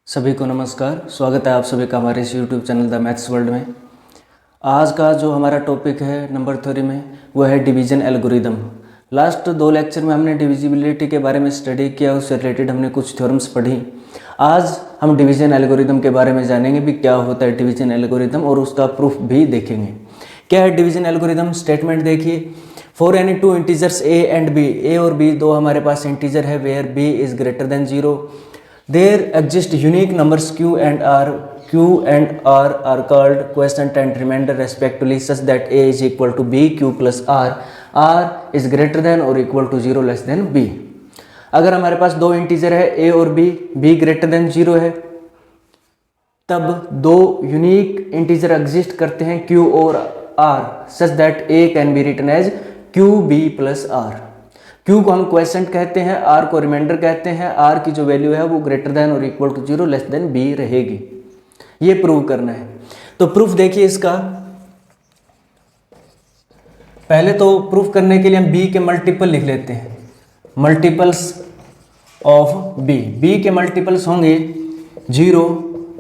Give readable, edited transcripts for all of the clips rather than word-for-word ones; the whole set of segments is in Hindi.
सभी को नमस्कार। स्वागत है आप सभी का हमारे इस YouTube channel the maths world में। आज का जो हमारा टॉपिक है नंबर थ्योरी में वो है डिवीजन एल्गोरिदम। लास्ट 2 लेक्चर में हमने डिविजिबिलिटी के बारे में स्टडी किया, उससे रिलेटेड हमने कुछ थ्योरम्स पढ़ी। आज हम डिवीजन एल्गोरिदम के बारे में जानेंगे भी क्या होता है डिवीजन एल्गोरिदम, और उसका प्रूफ भी देखेंगे। क्या है डिवीजन एल्गोरिदम? स्टेटमेंट देखिए, for any two integers A and B, A और बी दो हमारे पास इंटीजर है, where B is greater than 0, there exist unique numbers q and r are called quotient and remainder respectively such that a is equal to b q plus r is greater than or equal to 0 less than b। अगर हमारे पास दो इंटीजर है a और b ग्रेटर देन 0 है, तब दो यूनिक इंटीजर एग्जिस्ट करते हैं q और r such that a can be written as qb plus r। Q को हम क्वेश्चंट कहते हैं, R को रिमाइंडर कहते हैं। R की जो वैल्यू है वो ग्रेटर देन और equal to 0 less than B रहेगी। ये प्रूव करना है। तो प्रूफ देखिए इसका। पहले तो प्रूफ करने के लिए हम B के मल्टीपल लिख लेते हैं, मल्टीपल्स ऑफ B। B के मल्टीपल्स होंगे 0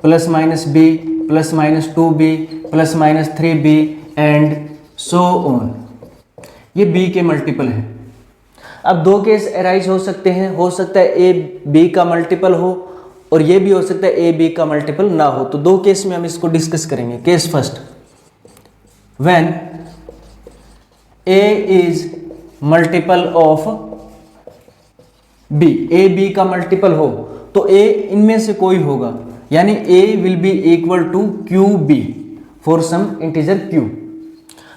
plus minus B plus minus 2B plus minus 3B and so on. ये B के मल्टीपल है। अब दो केस अराइज हो सकते हैं, हो सकता है ए बी का मल्टीपल हो और ये भी हो सकता है ए बी का मल्टीपल ना हो। तो दो केस में हम इसको डिस्कस करेंगे। Case first, when A is multiple of B, A B का मल्टीपल हो तो ए इनमें से कोई होगा, यानी A will be equal to Q B for some integer Q.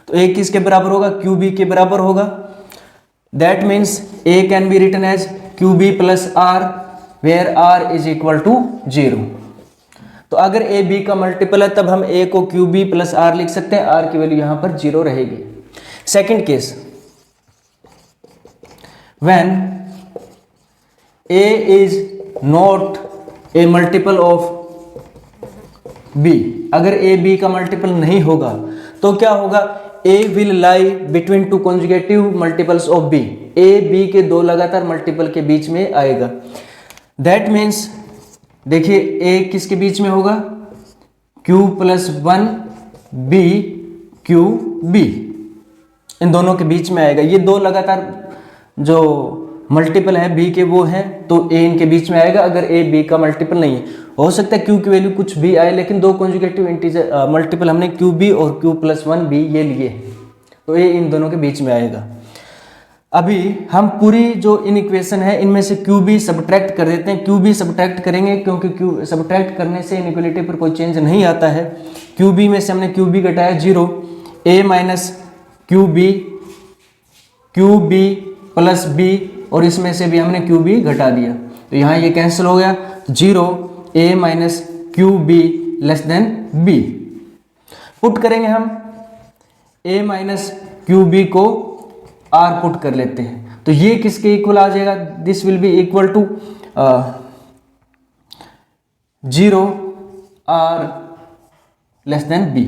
तो ए किसके बराबर होगा? क्यू बी के बराबर होगा। That means A can be written as QB plus R, where R is equal to 0। तो अगर A B का मल्टीपल है तब हम A को QB plus R लिख सकते हैं, R की वैल्यू यहां पर 0 रहेगी। Second case, when A is not a multiple of B, अगर A B का मल्टीपल नहीं होगा तो क्या होगा? A will lie between two consecutive multiples of B। A B के दो लगातार मल्टीपल के बीच में आएगा। That means देखिए A किसके बीच में होगा? Q plus 1 B Q B, इन दोनों के बीच में आएगा। ये दो लगातार जो मल्टीपल है B के वो हैं, तो A इनके बीच में आएगा अगर A B का मल्टीपल नहीं है। हो सकता है Q की वैल्यू कुछ भी आए, लेकिन दो कॉन्जुगेटिव इंटीजर मल्टीपल हमने QB और Q प्लस 1 B ये लिए हैं, तो A इन दोनों के बीच में आएगा। अभी हम पूरी जो इन इक्वेशन है इनमें से QB सब्ट्रैक्ट कर देते हैं। QB सब्ट्रैक्ट करेंगे क्योंकि Q सब्ट्रैक्ट करने से इनइक्वालिटी पर कोई चेंज नहीं आता है। QB में से हमने QB घटाया 0, A minus QB plus B, और इसमें से भी हमने QB घटा दिया, तो यहाँ ये कैंसिल हो गया। 0 A minus QB less than B। Put करेंगे हम A माइनस QB को R पुट कर लेते हैं, तो ये किसके इक्वल आ जाएगा? This will be equal to 0 R less than B।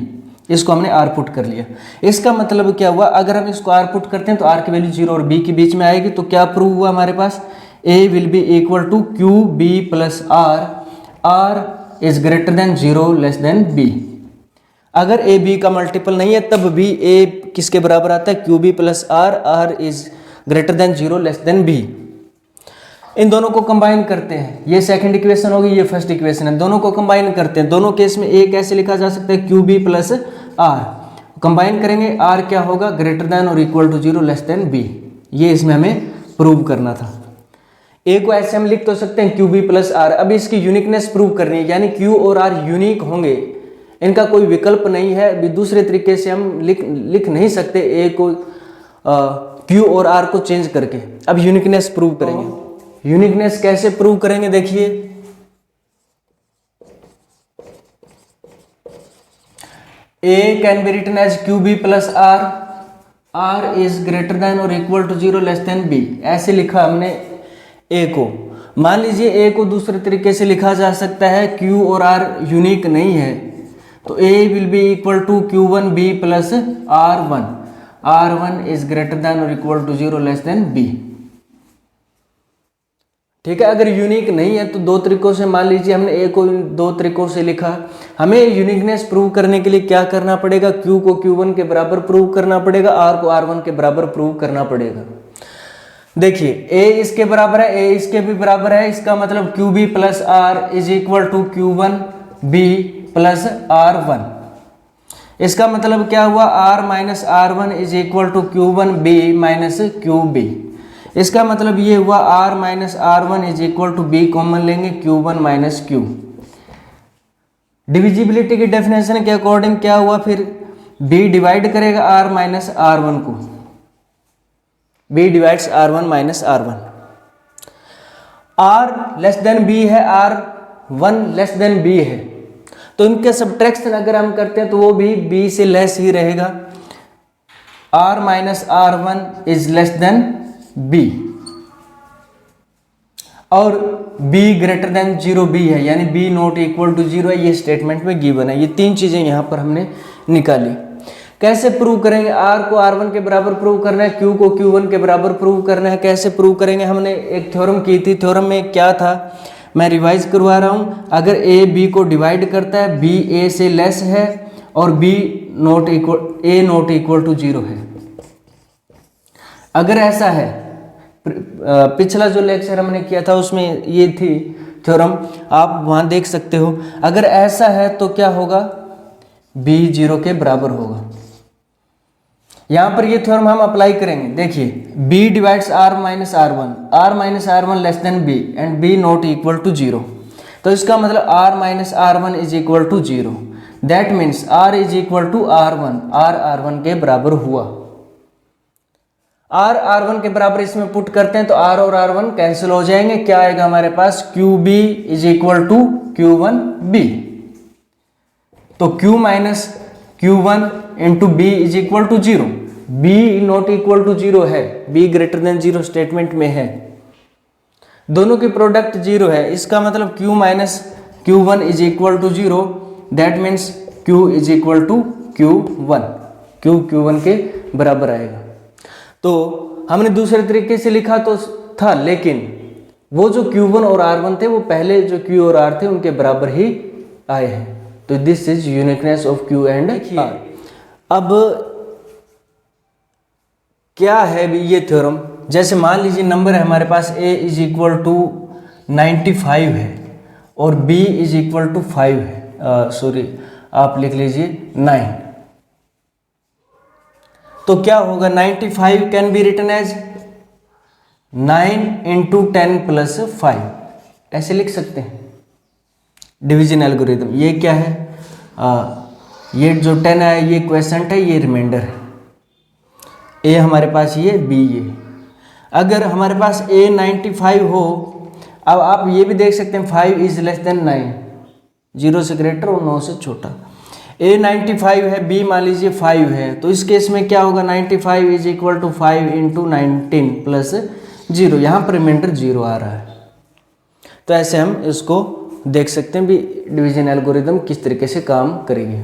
इसको हमने R पुट कर लिया। इसका मतलब क्या हुआ? अगर हम इसको R पुट करते हैं तो R की वैल्यू 0 और B के बीच में आएगी। तो क्या प्रूव हुआ हमारे पास? A will be equal to QB plus R is greater than 0 less than B। अगर A B का मल्टीपल नहीं है तब भी A किसके बराबर आता है? QB plus R is greater than 0 less than B। इन दोनों को कंबाइन करते हैं, ये सेकंड इक्वेशन होगी, ये फर्स्ट इक्वेशन है। दोनों को कंबाइन करते हैं। दोनों केस में A कैसे लिखा जा सकता है? QB plus R। कंबाइन करेंगे, R क्या होगा? ग्रेटर देन और equal to 0 less than B। ये इसमें हमें प्रूव करना था। A को ऐसे हम लिख तो सकते हैं QB प्लस R। अब इसकी यूनिकनेस प्रूव करनी है, यानी Q और R यूनिक होंगे, इनका कोई विकल्प नहीं है। अभी दूसरे तरीके से हम लिख नहीं सकते A को Q और R को चेंज करके। अब यूनिकनेस प्रूव करेंगे। यूनिकनेस कैसे प्रूव करेंगे? देखिए, A can be written as QB plus R is greater than और equal to 0 less than B। ऐसे लिखा हमने A को। मान लीजिए A को दूसरे तरीके से लिखा जा सकता है, Q और R यूनिक नहीं है, तो A will be equal to Q1B plus R1 is greater than और equal to 0 less than B। ठीक है। अगर यूनिक नहीं है तो दो तरीकों से, मान लीजिए हमने ए को दो तरीकों से लिखा, हमें यूनिकनेस प्रूव करने के लिए क्या करना पड़ेगा, क्यू को Q1 के बराबर प्रूव करना पड़ेगा, आर को R1 के बराबर प्रूव करना पड़ेगा। देखिए ए इसके बराबर है, ए इसके भी बराबर है, इसका मतलब QB plus R is equal to Q1B plus R1। इसका मतलब क्या हुआ, R minus R1 is equal to Q1B minus QB। इसका मतलब ये हुआ R minus R1 is equal to B common लेंगे Q1 माइनस Q। डिविजिबिलिटी की डेफिनेशन के अकॉर्डिंग क्या हुआ, फिर B डिवाइड करेगा R माइनस R1 को, B divides R1 minus R1। R less than B है, R1 लेस देन B है, तो इनके सब्ट्रैक्शन अगर हम करते हैं तो वो भी B से लेस ही रहेगा। R minus R1 is less than B और B ग्रेटर देन 0B है, यानी B नॉट इक्वल टू 0 है, ये स्टेटमेंट में गिवन है। ये तीन चीजें यहाँ पर हमने निकाली। कैसे प्रूव करेंगे, R को R1 के बराबर प्रूव करना है, Q को Q1 के बराबर प्रूव करना है। कैसे प्रूव करेंगे, हमने एक थ्योरम की थी, थ्योरम में क्या था, मैं रिवाइज करवा रहा हूँ। अगर A B को डिवाइड करता है, B A से लेस है और B not equal A not equal to 0 है। अगर ऐसा है, पिछला जो लेक्चर हमने किया था उसमें ये थी थ्योरम, आप वहाँ देख सकते हो। अगर ऐसा है तो क्या होगा, B 0 के बराबर होगा। यहाँ पर ये थ्योरम हम अप्लाई करेंगे। देखिए B divides R minus R1 less than B and B not equal to 0, तो इसका मतलब R minus R1 is equal to 0। That means R is equal to R1, R R1 के बराबर हुआ। R R1 के बराबर इसमें पुट करते हैं तो R और R1 कैंसिल हो जाएंगे। क्या आएगा हमारे पास, QB is equal to Q1B। तो Q minus Q1 into B is equal to 0। B not equal to 0 है, B ग्रेटर देन 0 स्टेटमेंट में है, दोनों की प्रोडक्ट 0 है। इसका मतलब Q minus Q1 is equal to 0। That means Q is equal to Q1, Q Q1 के बराबर आएगा। तो हमने दूसरे तरीके से लिखा तो था, लेकिन वो जो Q1 और R1 थे वो पहले जो Q और R थे उनके बराबर ही आए हैं। तो this is uniqueness of Q and R। अब क्या है ये थ्योरम, जैसे मान लीजिए नंबर है हमारे पास A इज इक्वल टू 95 है और B इज इक्वल टू 5 है, सॉरी आप लिख लीजिए 9। तो क्या होगा, 95 can be written as 9 into 10 plus 5, ऐसे लिख सकते हैं डिवीजन एल्गोरिथम। ये क्या है, ये जो 10 है ये क्वेश्चन है, ये रिमाइंडर है। A हमारे पास ये, B ये। अगर हमारे पास A 95 हो, अब आप ये भी देख सकते हैं 5 इज लेस देन 9, 0 से ग्रेटर और 9 से छोटा। A 95 है, B मान लीजिए 5 है, तो इस केस में क्या होगा, 95 is equal to 5 into 19 plus 0, यहाँ पर रिमाइंडर 0 आ रहा है। तो ऐसे हम इसको देख सकते हैं भी डिवीजन एल्गोरिथम किस तरीके से काम करेगी।